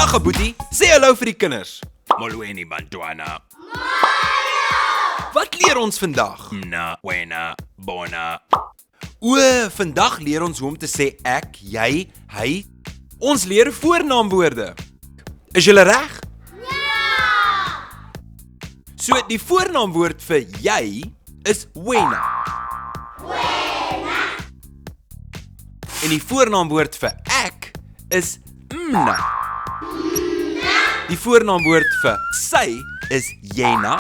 Dag, Boetie. Sê hallo vir die kinders. Molweni bantwana. Wat leer ons vandag? Mna, wena, bona. Vandag leer ons hoe om te sê ek, jy, hy. Ons leer voornaamwoorde. Is julle reg? Ja! So die voornaamwoord vir jy is wena. En die voornaamwoord vir ek is mna. Die voornaamwoord vir sy is jena.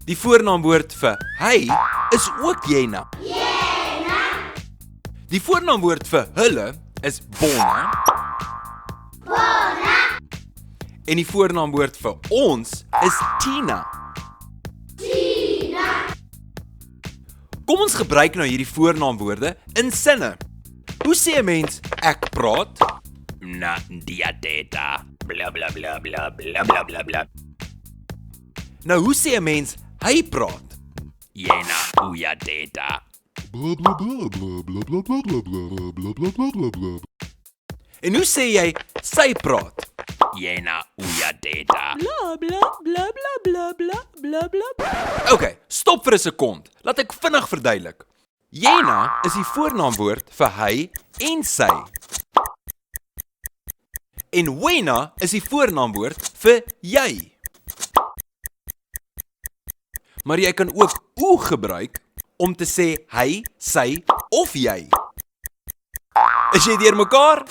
Die voornaamwoord vir hy is ook jena. Die voornaamwoord vir hulle is bona. En die voornaamwoord vir ons is Tina. Kom ons gebruik nou hierdie voornaamwoorde in sinne. Hoe sê 'n mens ek praat? Mna, diateta. Bla bla bla bla bla bla bla bla. Nou hoe sê 'n mens hy praat? Jena, uyateta. En hoe sê jy sy praat? Jena, uyateta. Bla bla bla bla bla bla bla bla. Okay, stop vir 'n sekond. Laat ek vinnig verduidelik. Jena is die voornaamwoord vir hy en sy. En wena is die voornaamwoord vir jy. Maar jy kan ook o gebruik om te sê hy, sy of jy. Is jy deurmekaar?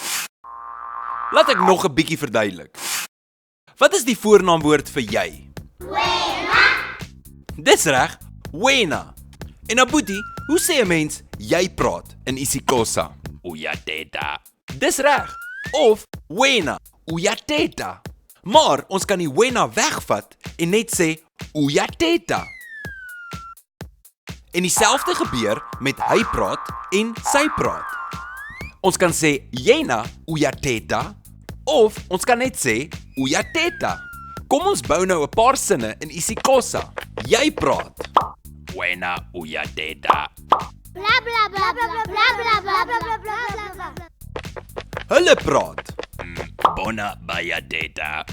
Laat ek nog 'n bietjie verduidelik. Wat is die voornaamwoord vir jy? Wena. Dis reg, wena. En Abuti, hoe sê 'n mens jy praat in isiXhosa? Uyateta. Dis reg. Of wena, uyateta. Maar ons kan die wena wegvat en net sê uyateta. En dieselfde gebeur met hy praat en sy praat. Ons kan sê jena uyateta of ons kan net sê uyateta. Kom ons bou nou 'n paar sinne in isiXhosa. Jy praat. Wena, uyateta. Bla bla bla bla bla bla bla bla bla bla. Hulle praat. Bona, bayateta.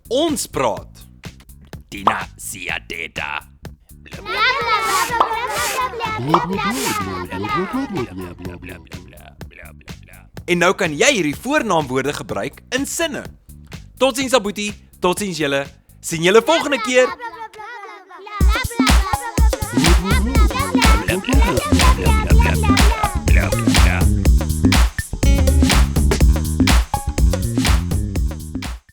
Ons praat. Tina, siateta. En nou kan jy hierdie voornaamwoorde gebruik in sinne. Totsiens Abuti, totsiens julle. Sien julle volgende keer.